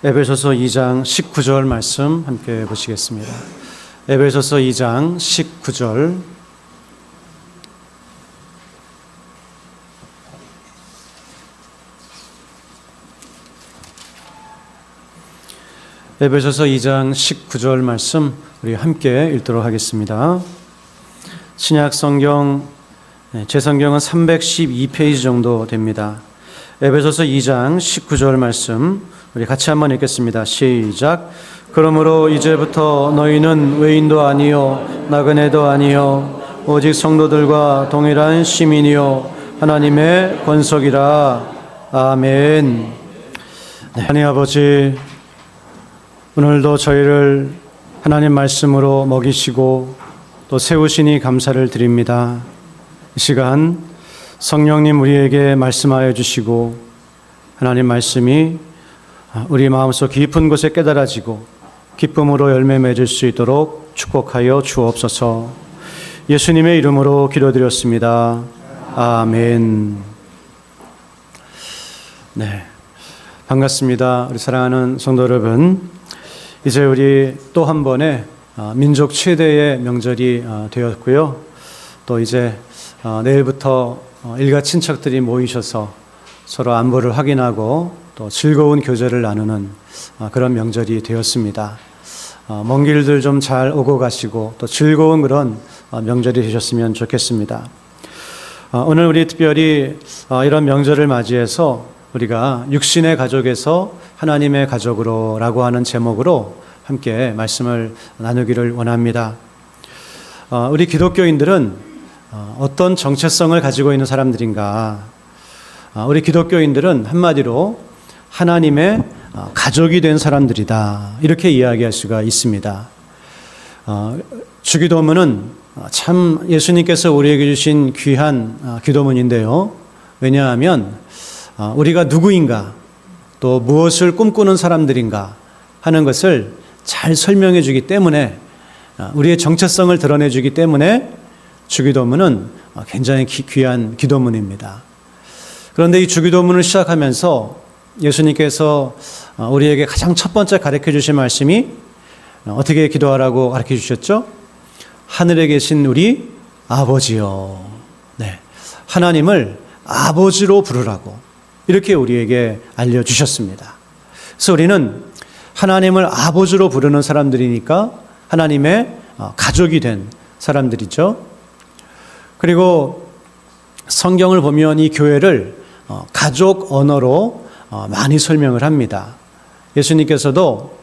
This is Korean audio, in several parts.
에베소서 2장 19절 말씀 함께 보시겠습니다. 에베소서 2장 19절. 에베소서 2장 19절 말씀 우리 함께 읽도록 하겠습니다. 신약 성경, 제 성경은 312페이지 정도 됩니다. 에베소서 2장 19절 말씀 우리 같이 한번 읽겠습니다. 시작. 그러므로 이제부터 너희는 외인도 아니요 나그네도 아니요 오직 성도들과 동일한 시민이요 하나님의 권속이라. 아멘. 하나님 아버지, 오늘도 저희를 하나님 말씀으로 먹이시고 또 세우시니 감사를 드립니다. 이 시간 성령님 우리에게 말씀하여 주시고 하나님 말씀이 우리 마음속 깊은 곳에 깨달아지고 기쁨으로 열매 맺을 수 있도록 축복하여 주옵소서. 예수님의 이름으로 기도드렸습니다. 아멘. 네, 반갑습니다. 우리 사랑하는 성도 여러분, 이제 우리 또 한 번의 민족 최대의 명절이 되었고요. 또 이제 내일부터 일가 친척들이 모이셔서 서로 안부를 확인하고 또 즐거운 교제를 나누는 그런 명절이 되었습니다. 먼 길들 좀 잘 오고 가시고 또 즐거운 그런 명절이 되셨으면 좋겠습니다. 오늘 우리 특별히 이런 명절을 맞이해서 우리가 육신의 가족에서 하나님의 가족으로 라고 하는 제목으로 함께 말씀을 나누기를 원합니다. 우리 기독교인들은 어떤 정체성을 가지고 있는 사람들인가? 우리 기독교인들은 한마디로 하나님의 가족이 된 사람들이다, 이렇게 이야기할 수가 있습니다. 주기도문은 참 예수님께서 우리에게 주신 귀한 기도문인데요. 왜냐하면 우리가 누구인가 또 무엇을 꿈꾸는 사람들인가 하는 것을 잘 설명해 주기 때문에, 우리의 정체성을 드러내 주기 때문에 주기도문은 굉장히 귀한 기도문입니다. 그런데 이 주기도문을 시작하면서 예수님께서 우리에게 가장 첫 번째 가르쳐 주신 말씀이 어떻게 기도하라고 가르쳐 주셨죠? 하늘에 계신 우리 아버지요. 네, 하나님을 아버지로 부르라고 이렇게 우리에게 알려주셨습니다. 그래서 우리는 하나님을 아버지로 부르는 사람들이니까 하나님의 가족이 된 사람들이죠. 그리고 성경을 보면 이 교회를 가족 언어로 많이 설명을 합니다. 예수님께서도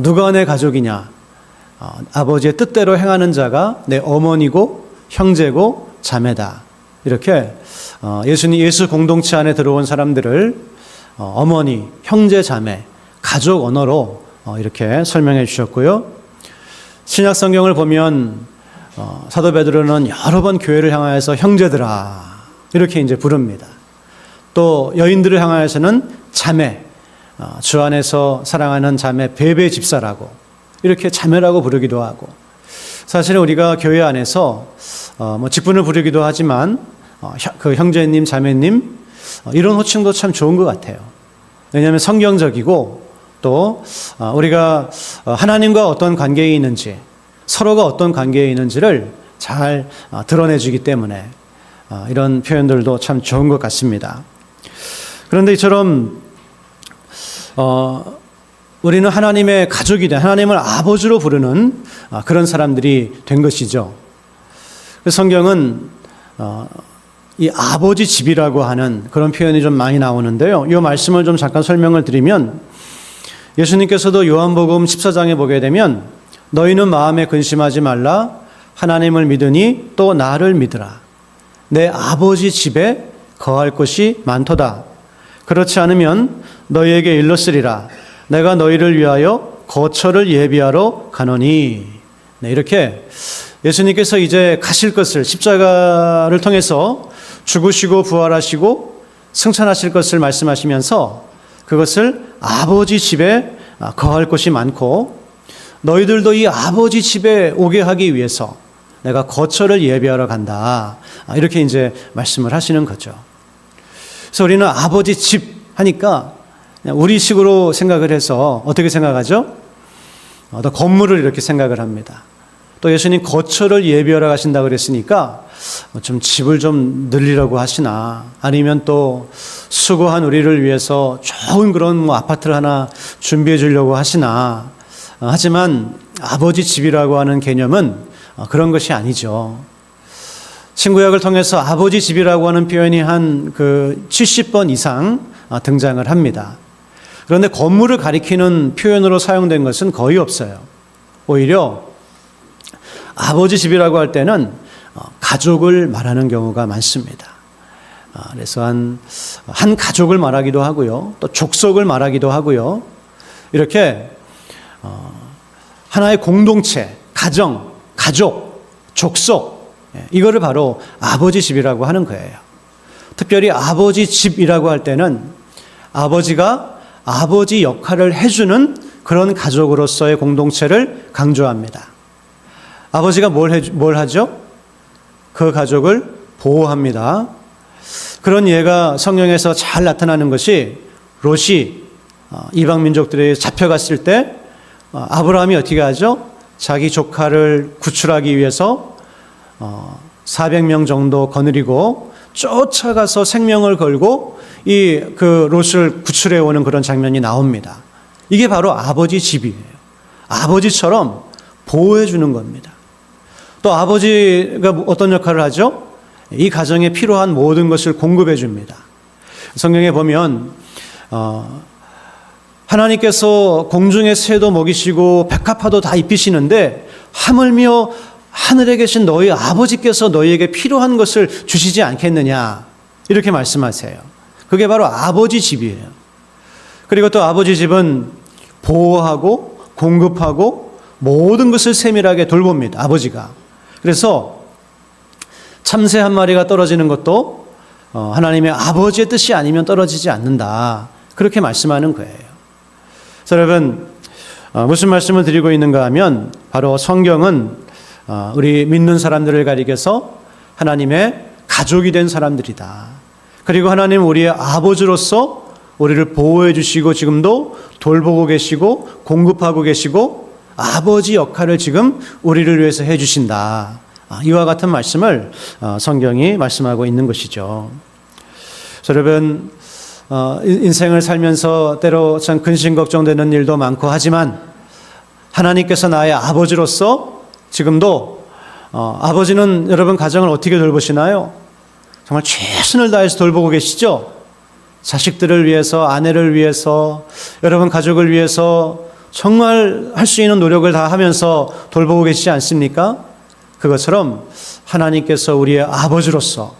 누가 내 가족이냐? 아버지의 뜻대로 행하는 자가 내 어머니고 형제고 자매다. 이렇게 예수 공동체 안에 들어온 사람들을 어머니, 형제, 자매, 가족 언어로 이렇게 설명해 주셨고요. 신약 성경을 보면 사도 베드로는 여러 번 교회를 향하여서 형제들아 이렇게 이제 부릅니다. 또 여인들을 향하여서는 자매, 주 안에서 사랑하는 자매 베베 집사라고 이렇게 자매라고 부르기도 하고, 사실은 우리가 교회 안에서 직분을 부르기도 하지만 그 형제님, 자매님 이런 호칭도 참 좋은 것 같아요. 왜냐하면 성경적이고 또 우리가 하나님과 어떤 관계에 있는지, 서로가 어떤 관계에 있는지를 잘 드러내주기 때문에 이런 표현들도 참 좋은 것 같습니다. 그런데 이처럼 우리는 하나님의 가족이 된, 하나님을 아버지로 부르는 그런 사람들이 된 것이죠. 성경은 이 아버지 집이라고 하는 그런 표현이 좀 많이 나오는데요. 이 말씀을 좀 잠깐 설명을 드리면, 예수님께서도 요한복음 14장에 보게 되면 너희는 마음에 근심하지 말라, 하나님을 믿으니 또 나를 믿으라. 내 아버지 집에 거할 곳이 많도다. 그렇지 않으면 너희에게 일렀으리라. 내가 너희를 위하여 거처를 예비하러 가노니. 네, 이렇게 예수님께서 이제 가실 것을, 십자가를 통해서 죽으시고 부활하시고 승천하실 것을 말씀하시면서 그것을 아버지 집에 거할 곳이 많고 너희들도 이 아버지 집에 오게 하기 위해서 내가 거처를 예비하러 간다. 이렇게 이제 말씀을 하시는 거죠. 그래서 우리는 아버지 집 하니까 우리식으로 생각을 해서 어떻게 생각하죠? 또 건물을 이렇게 생각을 합니다. 또 예수님 거처를 예비하러 가신다고 그랬으니까 좀 집을 좀 늘리려고 하시나, 아니면 또 수고한 우리를 위해서 좋은 그런 아파트를 하나 준비해 주려고 하시나. 하지만 아버지 집이라고 하는 개념은 그런 것이 아니죠. 신구약을 통해서 아버지 집이라고 하는 표현이 한 70번 이상 등장을 합니다. 그런데 건물을 가리키는 표현으로 사용된 것은 거의 없어요. 오히려 아버지 집이라고 할 때는 가족을 말하는 경우가 많습니다. 그래서 한 가족을 말하기도 하고요, 또 족속을 말하기도 하고요. 이렇게 하나의 공동체, 가정, 가족, 족속, 이거를 바로 아버지 집이라고 하는 거예요. 특별히 아버지 집이라고 할 때는 아버지가 아버지 역할을 해주는 그런 가족으로서의 공동체를 강조합니다. 아버지가 뭘 하죠? 그 가족을 보호합니다. 그런 예가 성경에서 잘 나타나는 것이 롯이 이방 민족들이 잡혀갔을 때 아브라함이 어떻게 하죠? 자기 조카를 구출하기 위해서 400명 정도 거느리고 쫓아가서 생명을 걸고 그 롯을 구출해 오는 그런 장면이 나옵니다. 이게 바로 아버지 집이에요. 아버지처럼 보호해 주는 겁니다. 또 아버지가 어떤 역할을 하죠? 이 가정에 필요한 모든 것을 공급해 줍니다. 성경에 보면 하나님께서 공중의 새도 먹이시고 백합화도 다 입히시는데 하물며 하늘에 계신 너희 아버지께서 너희에게 필요한 것을 주시지 않겠느냐, 이렇게 말씀하세요. 그게 바로 아버지 집이에요. 그리고 또 아버지 집은 보호하고 공급하고 모든 것을 세밀하게 돌봅니다, 아버지가. 그래서 참새 한 마리가 떨어지는 것도 하나님의 아버지의 뜻이 아니면 떨어지지 않는다, 그렇게 말씀하는 거예요. 그래서 여러분, 무슨 말씀을 드리고 있는가 하면 바로 성경은 우리 믿는 사람들을 가리켜서 하나님의 가족이 된 사람들이다. 그리고 하나님은 우리의 아버지로서 우리를 보호해 주시고 지금도 돌보고 계시고 공급하고 계시고 아버지 역할을 지금 우리를 위해서 해 주신다. 이와 같은 말씀을 성경이 말씀하고 있는 것이죠. 여러분, 인생을 살면서 때로 참 근심 걱정되는 일도 많고 하지만 하나님께서 나의 아버지로서 지금도 아버지는 여러분 가정을 어떻게 돌보시나요? 정말 최선을 다해서 돌보고 계시죠? 자식들을 위해서, 아내를 위해서, 여러분 가족을 위해서 정말 할 수 있는 노력을 다 하면서 돌보고 계시지 않습니까? 그것처럼 하나님께서 우리의 아버지로서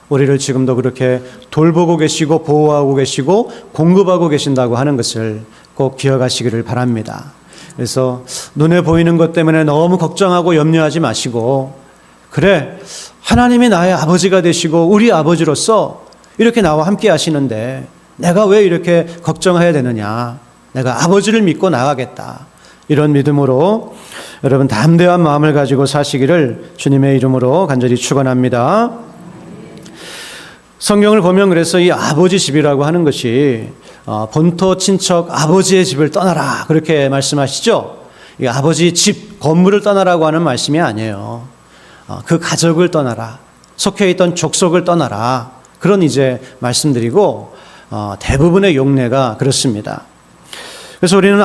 우리를 지금도 그렇게 돌보고 계시고 보호하고 계시고 공급하고 계신다고 하는 것을 꼭 기억하시기를 바랍니다. 그래서 눈에 보이는 것 때문에 너무 걱정하고 염려하지 마시고, 그래, 하나님이 나의 아버지가 되시고 우리 아버지로서 이렇게 나와 함께 하시는데 내가 왜 이렇게 걱정해야 되느냐, 내가 아버지를 믿고 나가겠다, 이런 믿음으로 여러분 담대한 마음을 가지고 사시기를 주님의 이름으로 간절히 축원합니다. 성경을 보면 그래서 이 아버지 집이라고 하는 것이 본토 친척 아버지의 집을 떠나라, 그렇게 말씀하시죠. 이 아버지 집, 건물을 떠나라고 하는 말씀이 아니에요. 그 가족을 떠나라, 속해 있던 족속을 떠나라, 그런 이제 말씀드리고 대부분의 용례가 그렇습니다. 그래서 우리는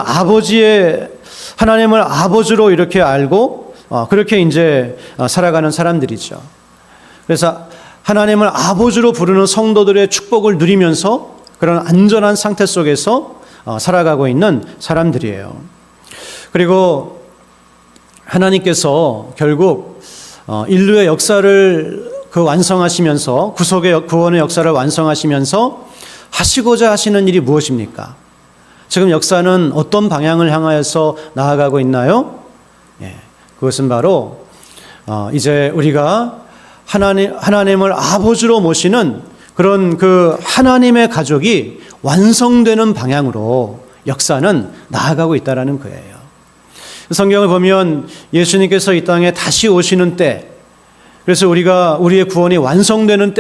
하나님을 아버지로 이렇게 알고 그렇게 이제 살아가는 사람들이죠. 그래서 하나님을 아버지로 부르는 성도들의 축복을 누리면서 그런 안전한 상태 속에서 살아가고 있는 사람들이에요. 그리고 하나님께서 결국 인류의 역사를 완성하시면서 구원의 역사를 완성하시면서 하시고자 하시는 일이 무엇입니까? 지금 역사는 어떤 방향을 향하여서 나아가고 있나요? 그것은 바로 이제 우리가 하나님을 아버지로 모시는 그런 그 하나님의 가족이 완성되는 방향으로 역사는 나아가고 있다는 거예요. 성경을 보면 예수님께서 이 땅에 다시 오시는 때, 그래서 우리의 구원이 완성되는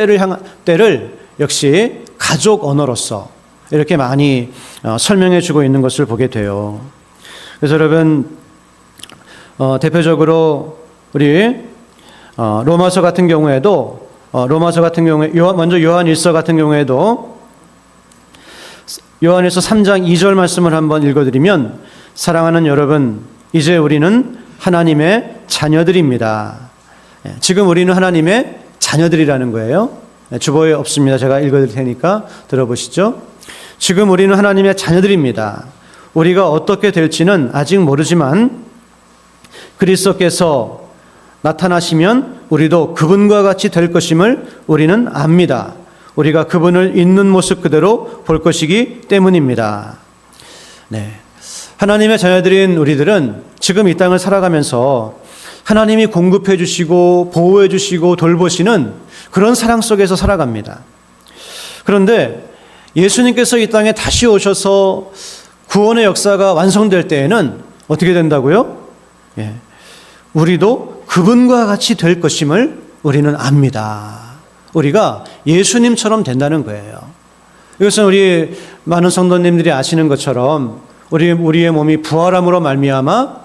때를 역시 가족 언어로서 이렇게 많이 설명해 주고 있는 것을 보게 돼요. 그래서 여러분, 대표적으로 우리 로마서 같은 경우에도 먼저 요한일서 같은 경우에도 요한일서 3장 2절 말씀을 한번 읽어드리면, 사랑하는 여러분, 이제 우리는 하나님의 자녀들입니다. 지금 우리는 하나님의 자녀들이라는 거예요. 주보에 없습니다. 제가 읽어드릴 테니까 들어보시죠. 지금 우리는 하나님의 자녀들입니다. 우리가 어떻게 될지는 아직 모르지만 그리스도께서 나타나시면 우리도 그분과 같이 될 것임을 우리는 압니다. 우리가 그분을 있는 모습 그대로 볼 것이기 때문입니다. 네. 하나님의 자녀들인 우리들은 지금 이 땅을 살아가면서 하나님이 공급해 주시고 보호해 주시고 돌보시는 그런 사랑 속에서 살아갑니다. 그런데 예수님께서 이 땅에 다시 오셔서 구원의 역사가 완성될 때에는 어떻게 된다고요? 예. 우리도 그분과 같이 될 것임을 우리는 압니다. 우리가 예수님처럼 된다는 거예요. 이것은 우리 많은 성도님들이 아시는 것처럼 우리의 몸이 부활함으로 말미암아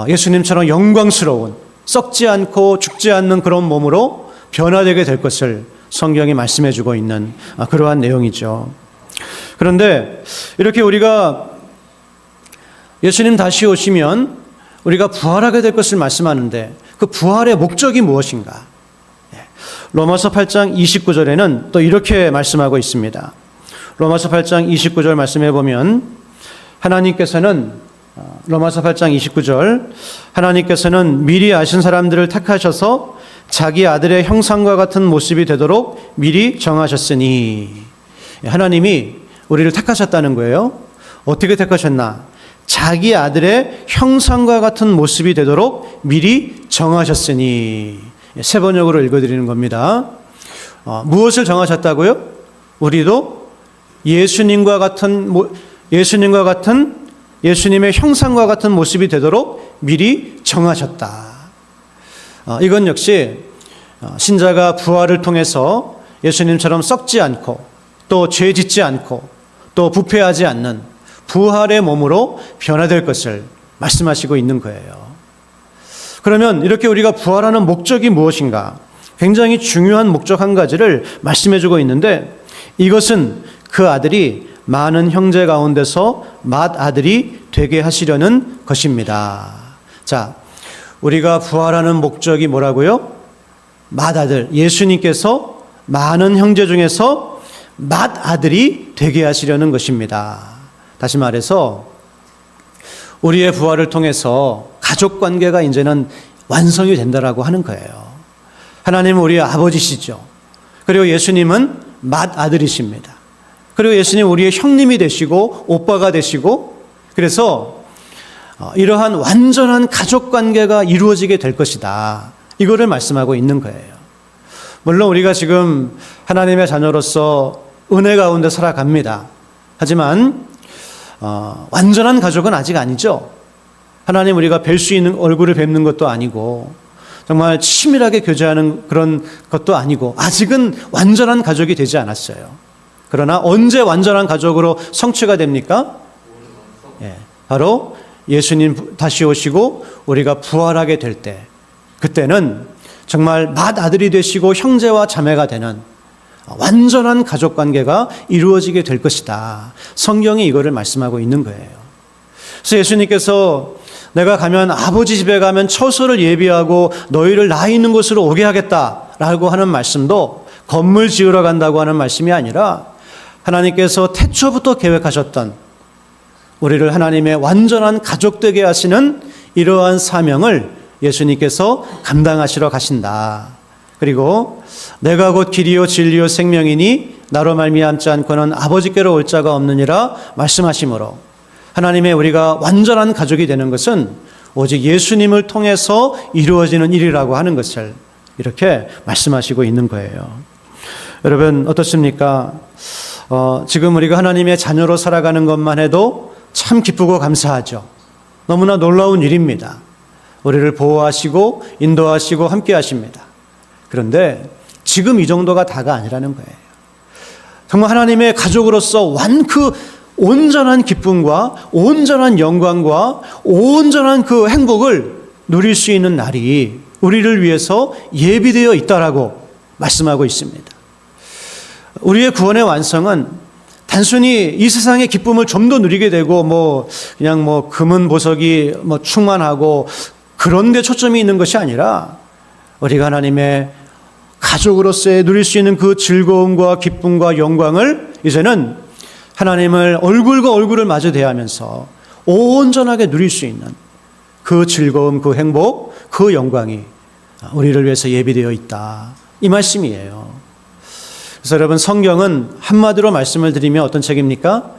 예수님처럼 영광스러운, 썩지 않고 죽지 않는 그런 몸으로 변화되게 될 것을 성경이 말씀해 주고 있는 그러한 내용이죠. 그런데 이렇게 우리가 예수님 다시 오시면 우리가 부활하게 될 것을 말씀하는데, 그 부활의 목적이 무엇인가? 로마서 8장 29절에는 또 이렇게 말씀하고 있습니다. 로마서 8장 29절 말씀해 보면, 로마서 8장 29절, 하나님께서는 미리 아신 사람들을 택하셔서 자기 아들의 형상과 같은 모습이 되도록 미리 정하셨으니, 하나님이 우리를 택하셨다는 거예요. 어떻게 택하셨나? 자기 아들의 형상과 같은 모습이 되도록 미리 정하셨으니. 세 번역으로 읽어드리는 겁니다. 무엇을 정하셨다고요? 우리도 예수님의 형상과 같은 모습이 되도록 미리 정하셨다. 이건 역시 신자가 부활을 통해서 예수님처럼 썩지 않고 또 죄 짓지 않고 또 부패하지 않는 부활의 몸으로 변화될 것을 말씀하시고 있는 거예요. 그러면 이렇게 우리가 부활하는 목적이 무엇인가? 굉장히 중요한 목적 한 가지를 말씀해 주고 있는데, 이것은 그 아들이 많은 형제 가운데서 맏아들이 되게 하시려는 것입니다. 자, 우리가 부활하는 목적이 뭐라고요? 맏아들, 예수님께서 많은 형제 중에서 맏아들이 되게 하시려는 것입니다. 다시 말해서 우리의 부활을 통해서 가족관계가 이제는 완성이 된다라고 하는 거예요. 하나님은 우리의 아버지시죠. 그리고 예수님은 맏아들이십니다. 그리고 예수님 우리의 형님이 되시고 오빠가 되시고, 그래서 이러한 완전한 가족관계가 이루어지게 될 것이다. 이거를 말씀하고 있는 거예요. 물론 우리가 지금 하나님의 자녀로서 은혜 가운데 살아갑니다. 하지만 완전한 가족은 아직 아니죠. 하나님 우리가 뵐 수 있는 얼굴을 뵙는 것도 아니고 정말 치밀하게 교제하는 그런 것도 아니고 아직은 완전한 가족이 되지 않았어요. 그러나 언제 완전한 가족으로 성취가 됩니까? 바로 예수님 다시 오시고 우리가 부활하게 될 때, 그때는 정말 맏아들이 되시고 형제와 자매가 되는 완전한 가족관계가 이루어지게 될 것이다. 성경이 이거를 말씀하고 있는 거예요. 그래서 예수님께서 내가 가면 아버지 집에 가면 처소를 예비하고 너희를 나 있는 곳으로 오게 하겠다라고 하는 말씀도 건물 지으러 간다고 하는 말씀이 아니라 하나님께서 태초부터 계획하셨던 우리를 하나님의 완전한 가족 되게 하시는 이러한 사명을 예수님께서 감당하시러 가신다. 그리고 내가 곧 길이요 진리요 생명이니 나로 말미암지 않고는 아버지께로 올 자가 없느니라 말씀하시므로, 하나님의 우리가 완전한 가족이 되는 것은 오직 예수님을 통해서 이루어지는 일이라고 하는 것을 이렇게 말씀하시고 있는 거예요. 여러분 어떻습니까? 지금 우리가 하나님의 자녀로 살아가는 것만 해도 참 기쁘고 감사하죠. 너무나 놀라운 일입니다. 우리를 보호하시고 인도하시고 함께 하십니다. 그런데 지금 이 정도가 다가 아니라는 거예요. 정말 하나님의 가족으로서 그 온전한 기쁨과 온전한 영광과 온전한 그 행복을 누릴 수 있는 날이 우리를 위해서 예비되어 있다라고 말씀하고 있습니다. 우리의 구원의 완성은 단순히 이 세상의 기쁨을 좀 더 누리게 되고 그냥 금은 보석이 충만하고 그런 데 초점이 있는 것이 아니라 우리가 하나님의 가족으로서의 누릴 수 있는 그 즐거움과 기쁨과 영광을 이제는 하나님을 얼굴과 얼굴을 마주 대하면서 온전하게 누릴 수 있는 그 즐거움, 그 행복, 그 영광이 우리를 위해서 예비되어 있다. 이 말씀이에요. 그래서 여러분, 성경은 한마디로 말씀을 드리면 어떤 책입니까?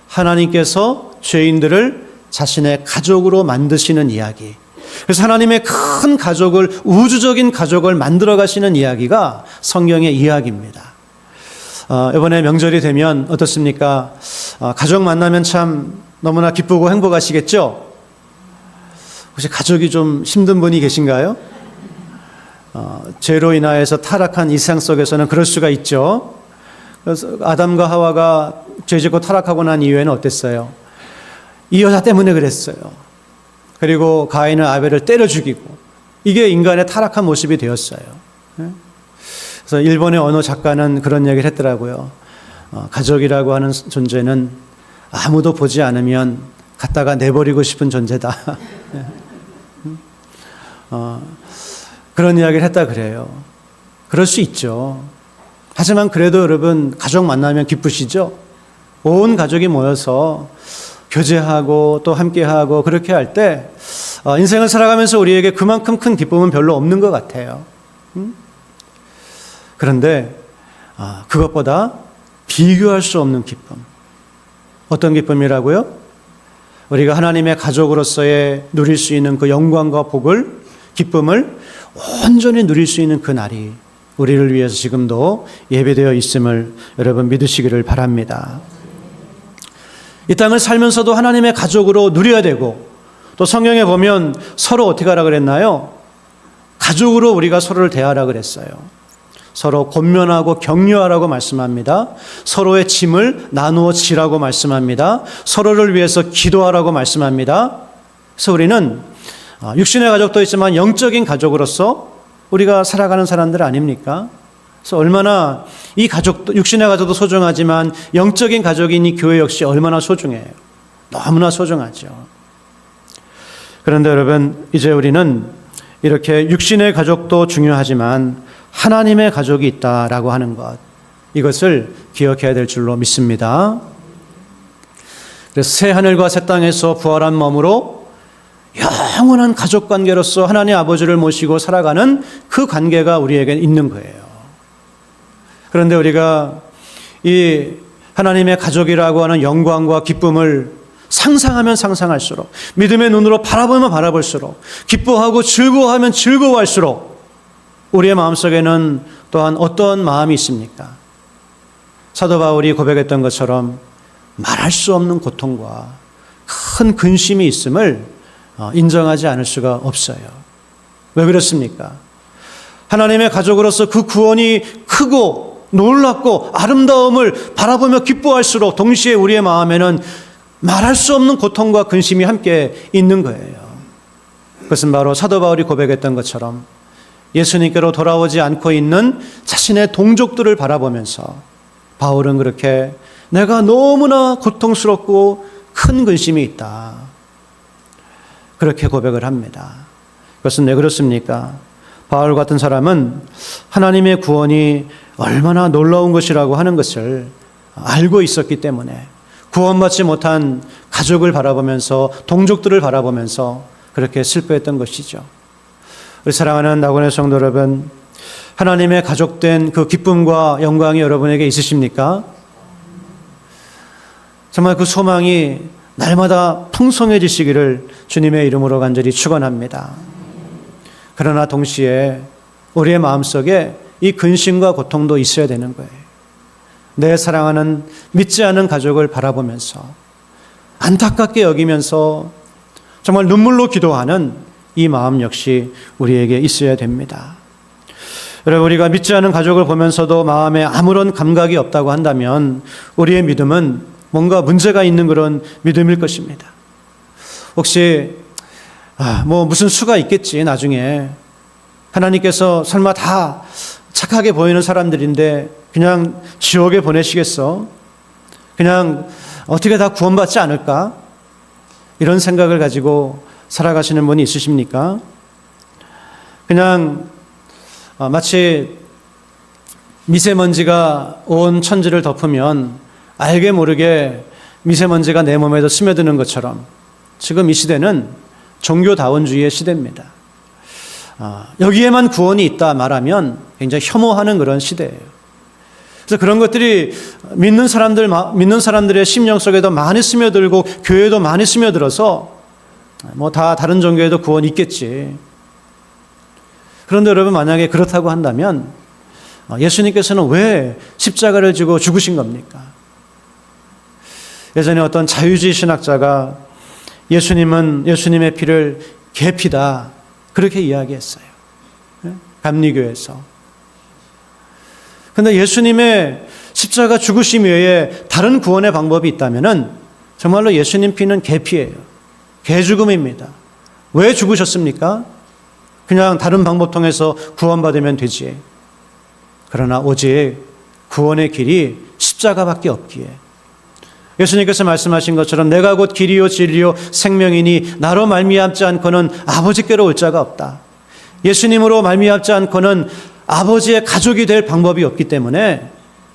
하나님께서 죄인들을 자신의 가족으로 만드시는 이야기. 그래서 하나님의 큰 가족을, 우주적인 가족을 만들어 가시는 이야기가 성경의 이야기입니다. 이번에 명절이 되면 어떻습니까? 가족 만나면 참 너무나 기쁘고 행복하시겠죠? 혹시 가족이 좀 힘든 분이 계신가요? 죄로 인하여서 타락한 이 세상 속에서는 그럴 수가 있죠. 그래서 아담과 하와가 죄짓고 타락하고 난 이후에는 어땠어요? 이 여자 때문에 그랬어요. 그리고 가인은 아벨을 때려 죽이고, 이게 인간의 타락한 모습이 되었어요. 그래서 일본의 언어 작가는 그런 얘기를 했더라고요. 가족이라고 하는 존재는 아무도 보지 않으면 갖다가 내버리고 싶은 존재다. 그런 이야기를 했다 그래요. 그럴 수 있죠. 하지만 그래도 여러분, 가족 만나면 기쁘시죠? 온 가족이 모여서 교제하고 또 함께하고 그렇게 할 때 인생을 살아가면서 우리에게 그만큼 큰 기쁨은 별로 없는 것 같아요. 그런데 그것보다 비교할 수 없는 기쁨. 어떤 기쁨이라고요? 우리가 하나님의 가족으로서의 누릴 수 있는 그 영광과 복을, 기쁨을 온전히 누릴 수 있는 그 날이 우리를 위해서 지금도 예배되어 있음을 여러분 믿으시기를 바랍니다. 이 땅을 살면서도 하나님의 가족으로 누려야 되고, 또 성경에 보면 서로 어떻게 하라 그랬나요? 가족으로 우리가 서로를 대하라 그랬어요. 서로 권면하고 격려하라고 말씀합니다. 서로의 짐을 나누어 지라고 말씀합니다. 서로를 위해서 기도하라고 말씀합니다. 그래서 우리는 육신의 가족도 있지만 영적인 가족으로서 우리가 살아가는 사람들 아닙니까? 그래서 얼마나 이 가족도, 육신의 가족도 소중하지만 영적인 가족인 이 교회 역시 얼마나 소중해요. 너무나 소중하죠. 그런데 여러분, 이제 우리는 이렇게 육신의 가족도 중요하지만 하나님의 가족이 있다라고 하는 것, 이것을 기억해야 될 줄로 믿습니다. 그래서 새 하늘과 새 땅에서 부활한 몸으로 영원한 가족 관계로서 하나님 아버지를 모시고 살아가는 그 관계가 우리에게 있는 거예요. 그런데 우리가 이 하나님의 가족이라고 하는 영광과 기쁨을 상상하면 상상할수록, 믿음의 눈으로 바라보면 바라볼수록, 기뻐하고 즐거워하면 즐거워할수록 우리의 마음속에는 또한 어떤 마음이 있습니까? 사도 바울이 고백했던 것처럼 말할 수 없는 고통과 큰 근심이 있음을 인정하지 않을 수가 없어요. 왜 그렇습니까? 하나님의 가족으로서 그 구원이 크고 놀랍고 아름다움을 바라보며 기뻐할수록 동시에 우리의 마음에는 말할 수 없는 고통과 근심이 함께 있는 거예요. 그것은 바로 사도 바울이 고백했던 것처럼 예수님께로 돌아오지 않고 있는 자신의 동족들을 바라보면서 바울은 그렇게 내가 너무나 고통스럽고 큰 근심이 있다, 그렇게 고백을 합니다. 그것은 왜 그렇습니까? 바울 같은 사람은 하나님의 구원이 얼마나 놀라운 것이라고 하는 것을 알고 있었기 때문에 구원받지 못한 가족을 바라보면서, 동족들을 바라보면서 그렇게 슬퍼했던 것이죠. 우리 사랑하는 낙원의 성도 여러분, 하나님의 가족된 그 기쁨과 영광이 여러분에게 있으십니까? 정말 그 소망이 날마다 풍성해지시기를 주님의 이름으로 간절히 축원합니다. 그러나 동시에 우리의 마음속에 이 근심과 고통도 있어야 되는 거예요. 내 사랑하는 믿지 않은 가족을 바라보면서 안타깝게 여기면서 정말 눈물로 기도하는 이 마음 역시 우리에게 있어야 됩니다. 여러분, 우리가 믿지 않은 가족을 보면서도 마음에 아무런 감각이 없다고 한다면 우리의 믿음은 뭔가 문제가 있는 그런 믿음일 것입니다. 혹시 무슨 수가 있겠지, 나중에 하나님께서 설마 다 착하게 보이는 사람들인데 그냥 지옥에 보내시겠어? 그냥 어떻게 다 구원받지 않을까? 이런 생각을 가지고 살아가시는 분이 있으십니까? 그냥 마치 미세먼지가 온 천지를 덮으면 알게 모르게 미세먼지가 내 몸에도 스며드는 것처럼 지금 이 시대는 종교다원주의의 시대입니다. 여기에만 구원이 있다 말하면 굉장히 혐오하는 그런 시대예요. 그래서 그런 것들이 믿는 사람들의 심령 속에도 많이 스며들고 교회에도 많이 스며들어서 다 다른 종교에도 구원이 있겠지. 그런데 여러분, 만약에 그렇다고 한다면 예수님께서는 왜 십자가를 지고 죽으신 겁니까? 예전에 어떤 자유주의 신학자가 예수님의 피를 계피다, 그렇게 이야기했어요. 감리교에서. 그런데 예수님의 십자가 죽으심 외에 다른 구원의 방법이 있다면 정말로 예수님 피는 계피예요. 개죽음입니다. 왜 죽으셨습니까? 그냥 다른 방법 통해서 구원받으면 되지. 그러나 오직 구원의 길이 십자가밖에 없기에 예수님께서 말씀하신 것처럼 내가 곧 길이요 진리요 생명이니 나로 말미암지 않고는 아버지께로 올 자가 없다. 예수님으로 말미암지 않고는 아버지의 가족이 될 방법이 없기 때문에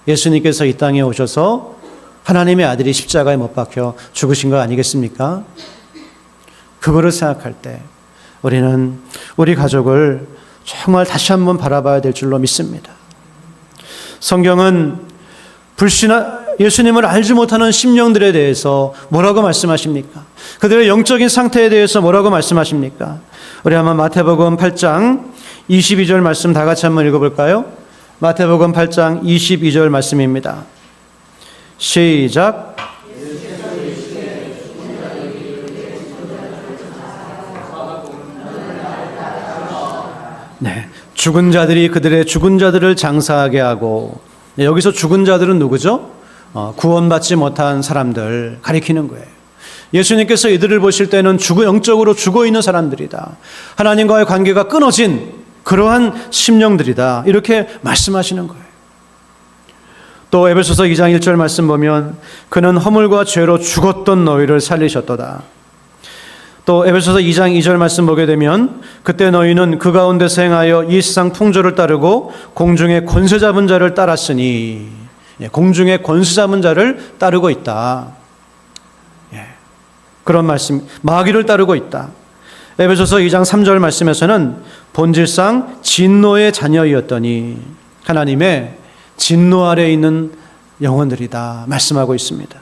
예수님께서 이 땅에 오셔서 하나님의 아들이 십자가에 못 박혀 죽으신 거 아니겠습니까? 그거를 생각할 때 우리는 우리 가족을 정말 다시 한번 바라봐야 될 줄로 믿습니다. 성경은 예수님을 알지 못하는 심령들에 대해서 뭐라고 말씀하십니까? 그들의 영적인 상태에 대해서 뭐라고 말씀하십니까? 우리 한번 마태복음 8장 22절 말씀 다 같이 한번 읽어볼까요? 마태복음 8장 22절 말씀입니다. 시작. 네, 죽은 자들이 그들의 죽은 자들을 장사하게 하고, 여기서 죽은 자들은 누구죠? 구원받지 못한 사람들 가리키는 거예요. 예수님께서 이들을 보실 때는 영적으로 죽어있는 사람들이다. 하나님과의 관계가 끊어진 그러한 심령들이다. 이렇게 말씀하시는 거예요. 또 에베소서 2장 1절 말씀 보면 그는 허물과 죄로 죽었던 너희를 살리셨도다. 또 에베소서 2장 2절 말씀 보게 되면 그때 너희는 그 가운데서 행하여 이 세상 풍조를 따르고 공중의 권세 잡은 자를 따랐으니, 공중의 권세 잡은 자를 따르고 있다. 그런 말씀, 마귀를 따르고 있다. 에베소서 2장 3절 말씀에서는 본질상 진노의 자녀이었더니 하나님의 진노 아래에 있는 영혼들이다 말씀하고 있습니다.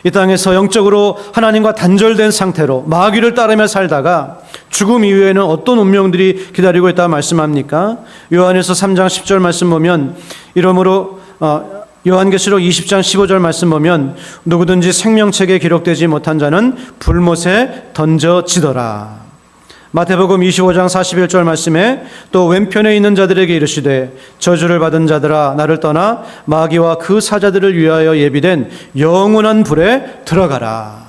이 땅에서 영적으로 하나님과 단절된 상태로 마귀를 따르며 살다가 죽음 이후에는 어떤 운명들이 기다리고 있다 말씀합니까? 요한에서 3장 10절 말씀 보면 이러므로 요한계시록 20장 15절 말씀 보면 누구든지 생명책에 기록되지 못한 자는 불못에 던져지더라. 마태복음 25장 41절 말씀에 또 왼편에 있는 자들에게 이르시되 저주를 받은 자들아 나를 떠나 마귀와 그 사자들을 위하여 예비된 영원한 불에 들어가라.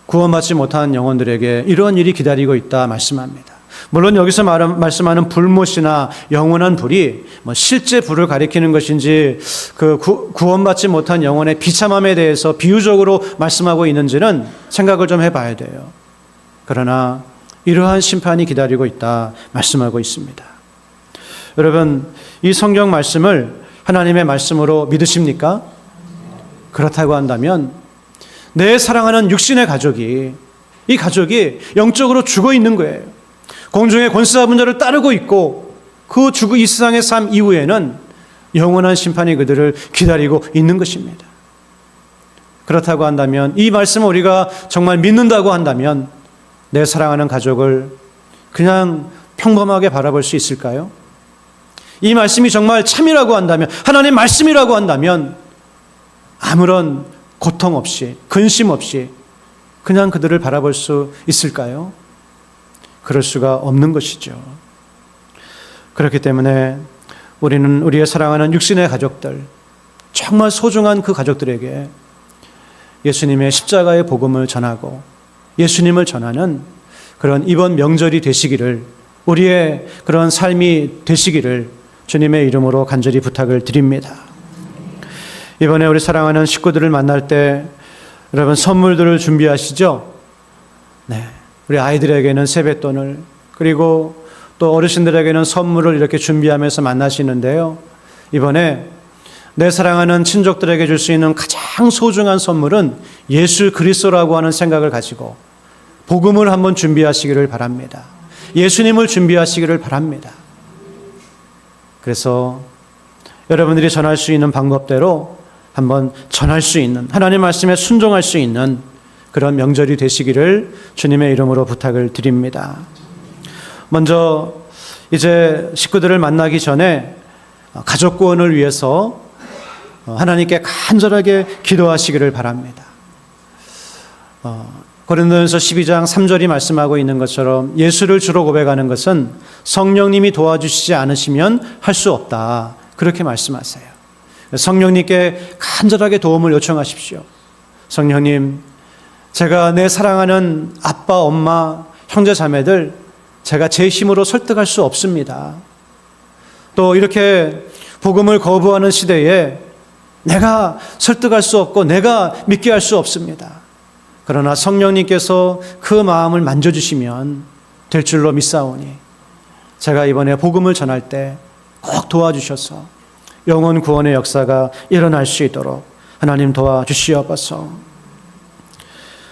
구원받지 못한 영혼들에게 이러한 일이 기다리고 있다 말씀합니다. 물론 여기서 말씀하는 불못이나 영원한 불이 실제 불을 가리키는 것인지 구원받지 못한 영혼의 비참함에 대해서 비유적으로 말씀하고 있는지는 생각을 좀 해봐야 돼요. 그러나 이러한 심판이 기다리고 있다 말씀하고 있습니다. 여러분, 이 성경 말씀을 하나님의 말씀으로 믿으십니까? 그렇다고 한다면 내 사랑하는 육신의 가족이, 이 가족이 영적으로 죽어 있는 거예요. 공중의 권세 잡은 자를 따르고 있고 이 세상의 삶 이후에는 영원한 심판이 그들을 기다리고 있는 것입니다. 그렇다고 한다면, 이 말씀을 우리가 정말 믿는다고 한다면 내 사랑하는 가족을 그냥 평범하게 바라볼 수 있을까요? 이 말씀이 정말 참이라고 한다면, 하나님의 말씀이라고 한다면 아무런 고통 없이, 근심 없이 그냥 그들을 바라볼 수 있을까요? 그럴 수가 없는 것이죠. 그렇기 때문에 우리는 우리의 사랑하는 육신의 가족들, 정말 소중한 그 가족들에게 예수님의 십자가의 복음을 전하고 예수님을 전하는 그런 이번 명절이 되시기를, 우리의 그런 삶이 되시기를 주님의 이름으로 간절히 부탁을 드립니다. 이번에 우리 사랑하는 식구들을 만날 때 여러분 선물들을 준비하시죠? 네, 우리 아이들에게는 세뱃돈을, 그리고 또 어르신들에게는 선물을 이렇게 준비하면서 만나시는데요. 이번에 내 사랑하는 친족들에게 줄 수 있는 가장 소중한 선물은 예수 그리스도라고 하는 생각을 가지고 복음을 한번 준비하시기를 바랍니다. 예수님을 준비하시기를 바랍니다. 그래서 여러분들이 전할 수 있는 방법대로 한번 전할 수 있는, 하나님 말씀에 순종할 수 있는 그런 명절이 되시기를 주님의 이름으로 부탁을 드립니다. 먼저 이제 식구들을 만나기 전에 가족 구원을 위해서 하나님께 간절하게 기도하시기를 바랍니다. 고린도전서 12장 3절이 말씀하고 있는 것처럼 예수를 주로 고백하는 것은 성령님이 도와주시지 않으시면 할 수 없다, 그렇게 말씀하세요. 성령님께 간절하게 도움을 요청하십시오. 성령님, 제가 내 사랑하는 아빠, 엄마, 형제, 자매들 제가 제 힘으로 설득할 수 없습니다. 또 이렇게 복음을 거부하는 시대에 내가 설득할 수 없고 내가 믿게 할 수 없습니다. 그러나 성령님께서 그 마음을 만져주시면 될 줄로 믿사오니 제가 이번에 복음을 전할 때 꼭 도와주셔서 영혼 구원의 역사가 일어날 수 있도록 하나님 도와주시옵소서.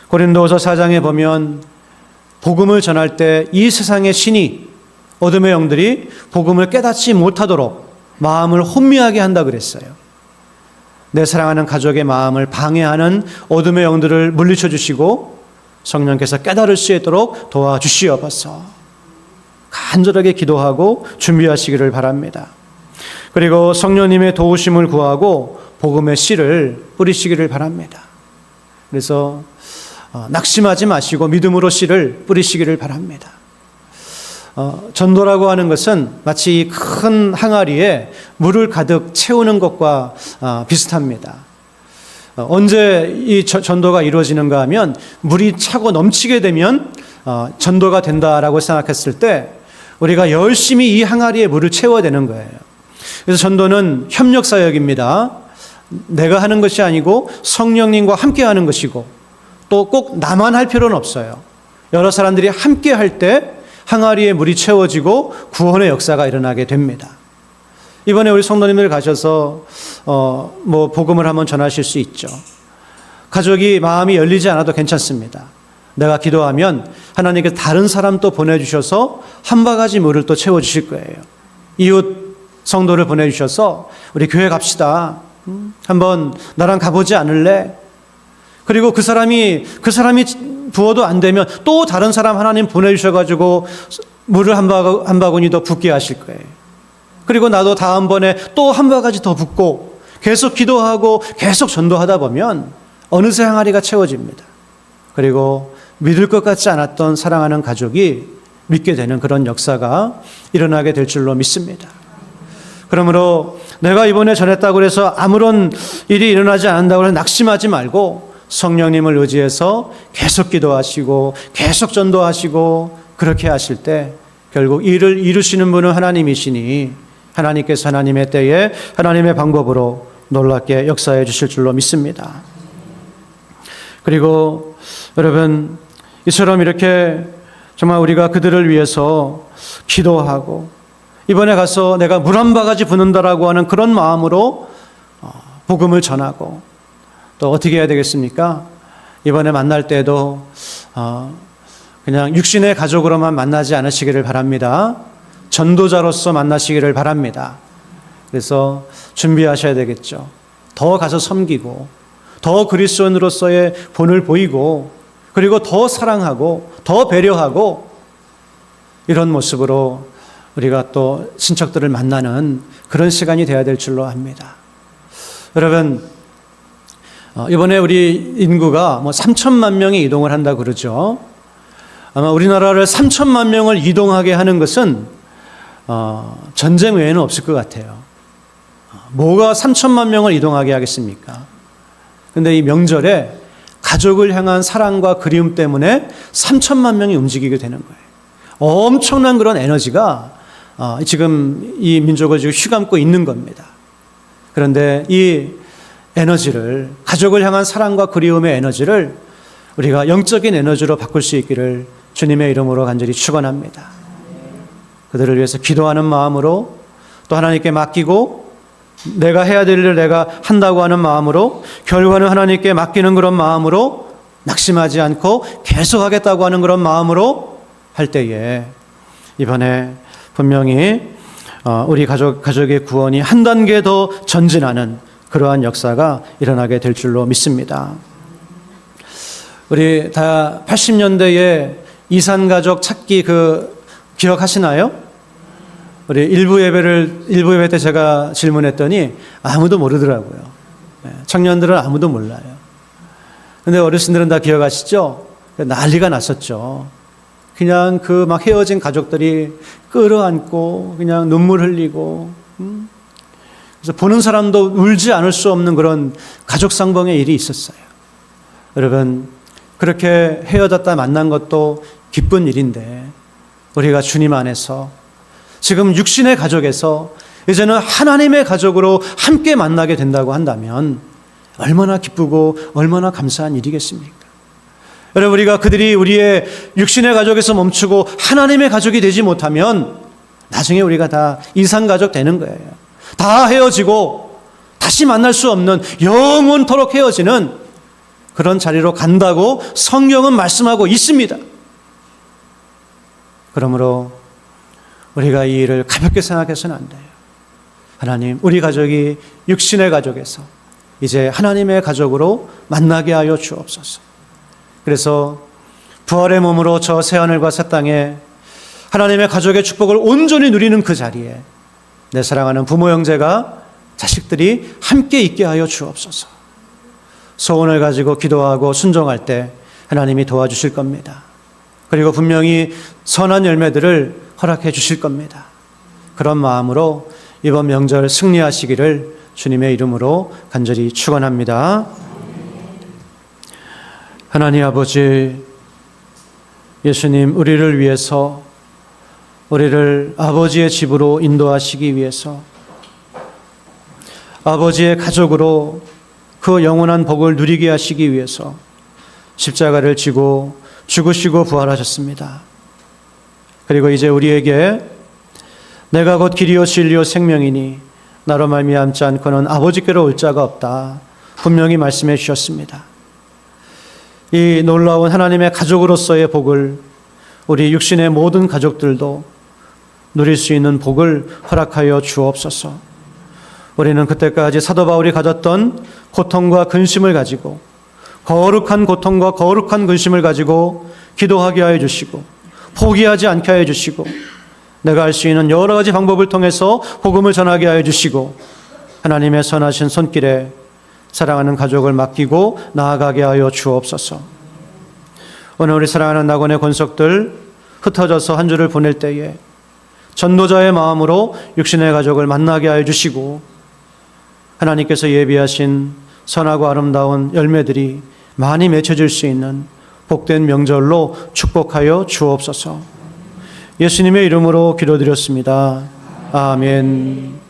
고린도후서 4장에 보면 복음을 전할 때 이 세상의 신이, 어둠의 영들이 복음을 깨닫지 못하도록 마음을 혼미하게 한다 그랬어요. 내 사랑하는 가족의 마음을 방해하는 어둠의 영들을 물리쳐 주시고 성령께서 깨달을 수 있도록 도와주시옵소서. 간절하게 기도하고 준비하시기를 바랍니다. 그리고 성령님의 도우심을 구하고 복음의 씨를 뿌리시기를 바랍니다. 그래서 낙심하지 마시고 믿음으로 씨를 뿌리시기를 바랍니다. 전도라고 하는 것은 마치 큰 항아리에 물을 가득 채우는 것과 비슷합니다. 언제 이 전도가 이루어지는가 하면 물이 차고 넘치게 되면 전도가 된다라고 생각했을 때 우리가 열심히 이 항아리에 물을 채워야 되는 거예요. 그래서 전도는 협력 사역입니다. 내가 하는 것이 아니고 성령님과 함께 하는 것이고, 또 꼭 나만 할 필요는 없어요. 여러 사람들이 함께 할 때 항아리에 물이 채워지고 구원의 역사가 일어나게 됩니다. 이번에 우리 성도님들 가셔서 복음을 한번 전하실 수 있죠. 가족이 마음이 열리지 않아도 괜찮습니다. 내가 기도하면 하나님께서 다른 사람 또 보내주셔서 한 바가지 물을 또 채워주실 거예요. 이웃 성도를 보내주셔서 우리 교회 갑시다. 한번 나랑 가보지 않을래? 그리고 그 사람이 부어도 안 되면 또 다른 사람 하나님 보내주셔가지고 물을 한 바구니 더 붓게 하실 거예요. 그리고 나도 다음번에 또 한 바가지 더 붓고 계속 기도하고 계속 전도하다 보면 어느새 항아리가 채워집니다. 그리고 믿을 것 같지 않았던 사랑하는 가족이 믿게 되는 그런 역사가 일어나게 될 줄로 믿습니다. 그러므로 내가 이번에 전했다고 해서 아무런 일이 일어나지 않는다고 해서 낙심하지 말고 성령님을 의지해서 계속 기도하시고 계속 전도하시고 그렇게 하실 때 결국 일을 이루시는 분은 하나님이시니 하나님께서 하나님의 때에 하나님의 방법으로 놀랍게 역사해 주실 줄로 믿습니다. 그리고 여러분, 이처럼 이렇게 정말 우리가 그들을 위해서 기도하고 이번에 가서 내가 물 한 바가지 붓는다라고 하는 그런 마음으로 복음을 전하고, 또 어떻게 해야 되겠습니까? 이번에 만날 때도 그냥 육신의 가족으로만 만나지 않으시기를 바랍니다. 전도자로서 만나시기를 바랍니다. 그래서 준비하셔야 되겠죠. 더 가서 섬기고 더 그리스도인으로서의 본을 보이고, 그리고 더 사랑하고 더 배려하고, 이런 모습으로 우리가 또 친척들을 만나는 그런 시간이 되어야 될 줄로 압니다. 여러분, 이번에 우리 인구가 3천만 명이 이동을 한다고 그러죠. 아마 우리나라를 3천만 명을 이동하게 하는 것은 전쟁 외에는 없을 것 같아요. 뭐가 3천만 명을 이동하게 하겠습니까? 근데 이 명절에 가족을 향한 사랑과 그리움 때문에 3천만 명이 움직이게 되는 거예요. 엄청난 그런 에너지가 지금 이 민족을 지금 휘감고 있는 겁니다. 그런데 이 에너지를, 가족을 향한 사랑과 그리움의 에너지를 우리가 영적인 에너지로 바꿀 수 있기를 주님의 이름으로 간절히 축원합니다. 그들을 위해서 기도하는 마음으로, 또 하나님께 맡기고 내가 해야 될 일을 내가 한다고 하는 마음으로, 결과는 하나님께 맡기는 그런 마음으로, 낙심하지 않고 계속하겠다고 하는 그런 마음으로 할 때에 이번에 분명히 우리 가족의 구원이 한 단계 더 전진하는 그러한 역사가 일어나게 될 줄로 믿습니다. 우리 다 80년대에 이산가족 찾기 기억하시나요? 우리 일부 예배 때 제가 질문했더니 아무도 모르더라고요. 청년들은 아무도 몰라요. 근데 어르신들은 다 기억하시죠? 난리가 났었죠. 그냥 막 헤어진 가족들이 끌어안고 그냥 눈물 흘리고, 그래서 보는 사람도 울지 않을 수 없는 그런 가족 상봉의 일이 있었어요. 여러분, 그렇게 헤어졌다 만난 것도 기쁜 일인데 우리가 주님 안에서 지금 육신의 가족에서 이제는 하나님의 가족으로 함께 만나게 된다고 한다면 얼마나 기쁘고 얼마나 감사한 일이겠습니까? 여러분, 우리가 그들이 우리의 육신의 가족에서 멈추고 하나님의 가족이 되지 못하면 나중에 우리가 다 이산가족 되는 거예요. 다 헤어지고 다시 만날 수 없는, 영원토록 헤어지는 그런 자리로 간다고 성경은 말씀하고 있습니다. 그러므로 우리가 이 일을 가볍게 생각해서는 안 돼요. 하나님, 우리 가족이 육신의 가족에서 이제 하나님의 가족으로 만나게 하여 주옵소서. 그래서 부활의 몸으로 저 새하늘과 새 땅에 하나님의 가족의 축복을 온전히 누리는 그 자리에 내 사랑하는 부모 형제가, 자식들이 함께 있게 하여 주옵소서. 소원을 가지고 기도하고 순종할 때 하나님이 도와주실 겁니다. 그리고 분명히 선한 열매들을 허락해 주실 겁니다. 그런 마음으로 이번 명절 승리하시기를 주님의 이름으로 간절히 축원합니다. 하나님 아버지, 예수님, 우리를 위해서, 우리를 아버지의 집으로 인도하시기 위해서, 아버지의 가족으로 그 영원한 복을 누리게 하시기 위해서 십자가를 지고 죽으시고 부활하셨습니다. 그리고 이제 우리에게 내가 곧 길이요 진리요 생명이니 나로 말미암지 않고는 아버지께로 올 자가 없다, 분명히 말씀해 주셨습니다. 이 놀라운 하나님의 가족으로서의 복을 우리 육신의 모든 가족들도 누릴 수 있는 복을 허락하여 주옵소서. 우리는 그때까지 사도 바울이 가졌던 고통과 근심을 가지고, 거룩한 고통과 거룩한 근심을 가지고 기도하게 하여 주시고, 포기하지 않게 하여 주시고, 내가 할 수 있는 여러 가지 방법을 통해서 복음을 전하게 하여 주시고, 하나님의 선하신 손길에 사랑하는 가족을 맡기고 나아가게 하여 주옵소서. 오늘 우리 사랑하는 낙원의 권속들 흩어져서 한 주를 보낼 때에 전도자의 마음으로 육신의 가족을 만나게 하여 주시고, 하나님께서 예비하신 선하고 아름다운 열매들이 많이 맺혀질 수 있는 복된 명절로 축복하여 주옵소서. 예수님의 이름으로 기도드렸습니다. 아멘.